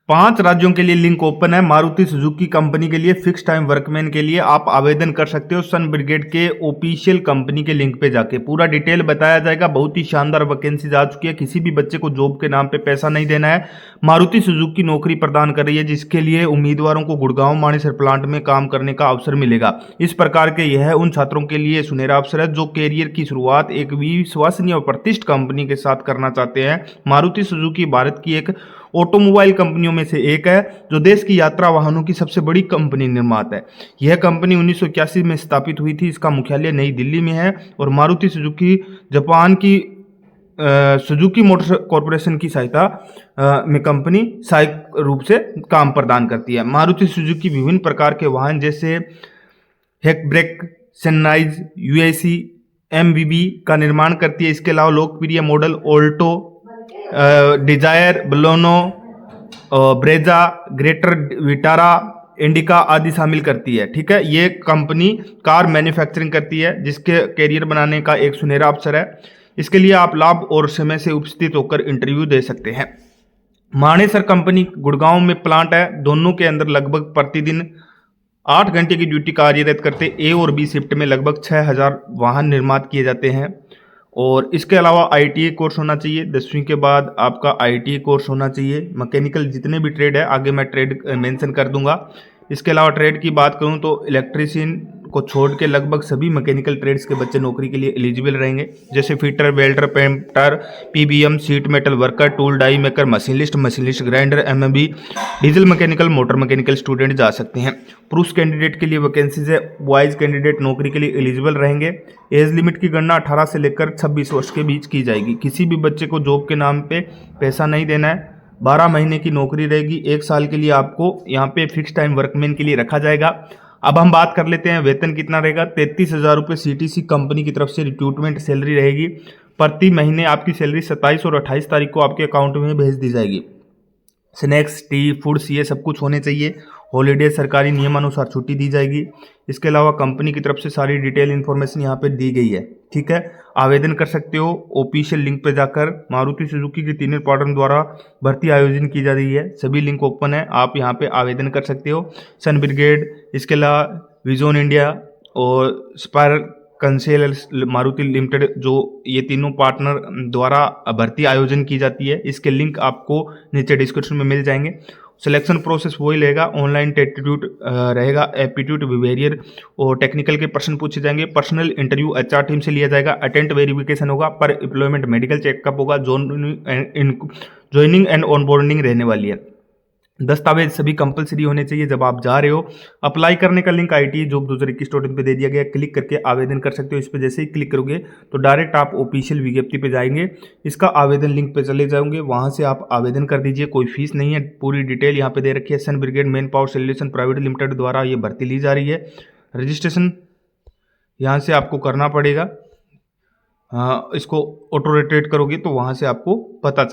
5 राज्यों के लिए लिंक ओपन है। मारुति सुजुकी कंपनी के लिए फिक्स टाइम वर्कमैन के लिए आप आवेदन कर सकते हो सन ब्रिगेड के ऑफिशियल कंपनी के लिंक पे जाके। पूरा डिटेल बताया जाएगा। बहुत ही शानदार वैकेंसी आ चुकी है। किसी भी बच्चे को जॉब के नाम पे पैसा नहीं देना है। मारुति सुजुकी नौकरी प्रदान कर रही है, जिसके लिए उम्मीदवारों को गुड़गांव मानेसर प्लांट में काम करने का अवसर मिलेगा। इस प्रकार के यह उन छात्रों के लिए सुनहरा अवसर है जो कैरियर की शुरुआत एक विश्वसनीय और प्रतिष्ठित कंपनी के साथ करना चाहते हैं। मारुति सुजुकी भारत की एक ऑटोमोबाइल कंपनियों में से एक है जो देश की यात्रा वाहनों की सबसे बड़ी कंपनी निर्माता है। यह कंपनी 1981 में स्थापित हुई थी। इसका मुख्यालय नई दिल्ली में है और मारुति सुजुकी जापान की सुजुकी मोटर कॉरपोरेशन की सहायता में कंपनी सहायक रूप से काम प्रदान करती है। मारुति सुजुकी विभिन्न प्रकार के वाहन जैसे हैचबैक, सनराइज, यूएसी, एमवीबी का निर्माण करती है। इसके अलावा लोकप्रिय model Alto, Dzire, Baleno, Brezza, Greater Vitara, Indica आदि शामिल करती है। ठीक है, ये कंपनी कार मैन्युफैक्चरिंग करती है, जिसके कैरियर बनाने का एक सुनहरा अवसर है। इसके लिए आप लाभ और समय से उपस्थित होकर इंटरव्यू दे सकते हैं। मानेसर कंपनी गुड़गांव में प्लांट है। दोनों के अंदर लगभग प्रतिदिन 8 घंटे की ड्यूटी कार्यरत करते ए और बी शिफ्ट में लगभग 6000 वाहन निर्माण किए जाते हैं। और इसके अलावा आईटीआई कोर्स होना चाहिए। 10वीं के बाद आपका आईटीआई कोर्स होना चाहिए। मैकेनिकल जितने भी ट्रेड है, आगे मैं ट्रेड मेंशन कर दूंगा। इसके अलावा ट्रेड की बात करूं तो इलेक्ट्रीशियन को छोड़ के लगभग सभी मैकेनिकल ट्रेड्स के बच्चे नौकरी के लिए एलिजिबल रहेंगे, जैसे fitter, welder, painter, PBM, sheet metal worker, tool die maker, machinist, grinder, MMB, diesel mechanical, motor mechanical student जा सकते हैं। पुरुष कैंडिडेट के लिए वैकेंसीज है। बॉयज कैंडिडेट नौकरी के लिए एलिजिबल रहेंगे। एज लिमिट की गणना 18 से लेकर 26 वर्ष के बीच की जाएगी। किसी भी बच्चे को जॉब के नाम पे पैसा नहीं देना है। 12 महीने की नौकरी रहेगी। 1 साल के लिए आपको यहाँ पे फिक्स टाइम वर्कमैन के लिए रखा जाएगा। अब हम बात कर लेते हैं वेतन कितना रहेगा। 33,000 रुपये सीटीसी कंपनी की तरफ से रिक्रूटमेंट सैलरी रहेगी। प्रति महीने आपकी सैलरी 27 और 28 तारीख को आपके अकाउंट में भेज दी जाएगी। स्नैक्स, टी, फूड्स ये सब कुछ होने चाहिए। हॉलीडे सरकारी नियमानुसार छुट्टी दी जाएगी। इसके अलावा कंपनी की तरफ से सारी डिटेल इन्फॉर्मेशन यहाँ पे दी गई है। ठीक है, आवेदन कर सकते हो ऑफिशियल लिंक पे जाकर। मारुति सुजुकी की तीनों पार्टनर द्वारा भर्ती आयोजन की जा रही है। सभी लिंक ओपन है, आप यहाँ पे आवेदन कर सकते हो। सन ब्रिगेड, इसके अलावा विजन इंडिया और स्पायर कंसेल मारुति लिमिटेड, जो ये तीनों पार्टनर द्वारा भर्ती आयोजन की जाती है, इसके लिंक आपको नीचे डिस्क्रिप्शन में मिल जाएंगे। सिलेक्शन प्रोसेस वही रहेगा। ऑनलाइन एप्टीट्यूड रहेगा, एप्टीट्यूड, बिहेवियर और टेक्निकल के प्रश्न पूछे जाएंगे। पर्सनल इंटरव्यू एचआर टीम से लिया जाएगा। अटेंट वेरिफिकेशन होगा, पर एम्प्लॉयमेंट मेडिकल चेकअप होगा। ज्वाइनिंग एंड ऑनबोर्डिंग रहने वाली है। दस्तावेज सभी कंपलसरी होने चाहिए जब आप जा रहे हो। अप्लाई करने का लिंक आईटी जॉब 2021 पे दे दिया गया। क्लिक करके आवेदन कर सकते हो। इस पे जैसे ही क्लिक करोगे तो डायरेक्ट आप ऑफिशियल विज्ञप्ति पे जाएंगे। इसका आवेदन लिंक पे चले जाओगे, वहां से आप आवेदन कर दीजिए। कोई फीस नहीं है। पूरी डिटेल यहाँ पे दे रखी है। Sun Brigade Man Power Solution Private Limited द्वारा ये भर्ती ली जा रही है। रजिस्ट्रेशन यहाँ से आपको करना पड़ेगा। इसको ऑटो रोटेट करोगे तो वहां से आपको पता चल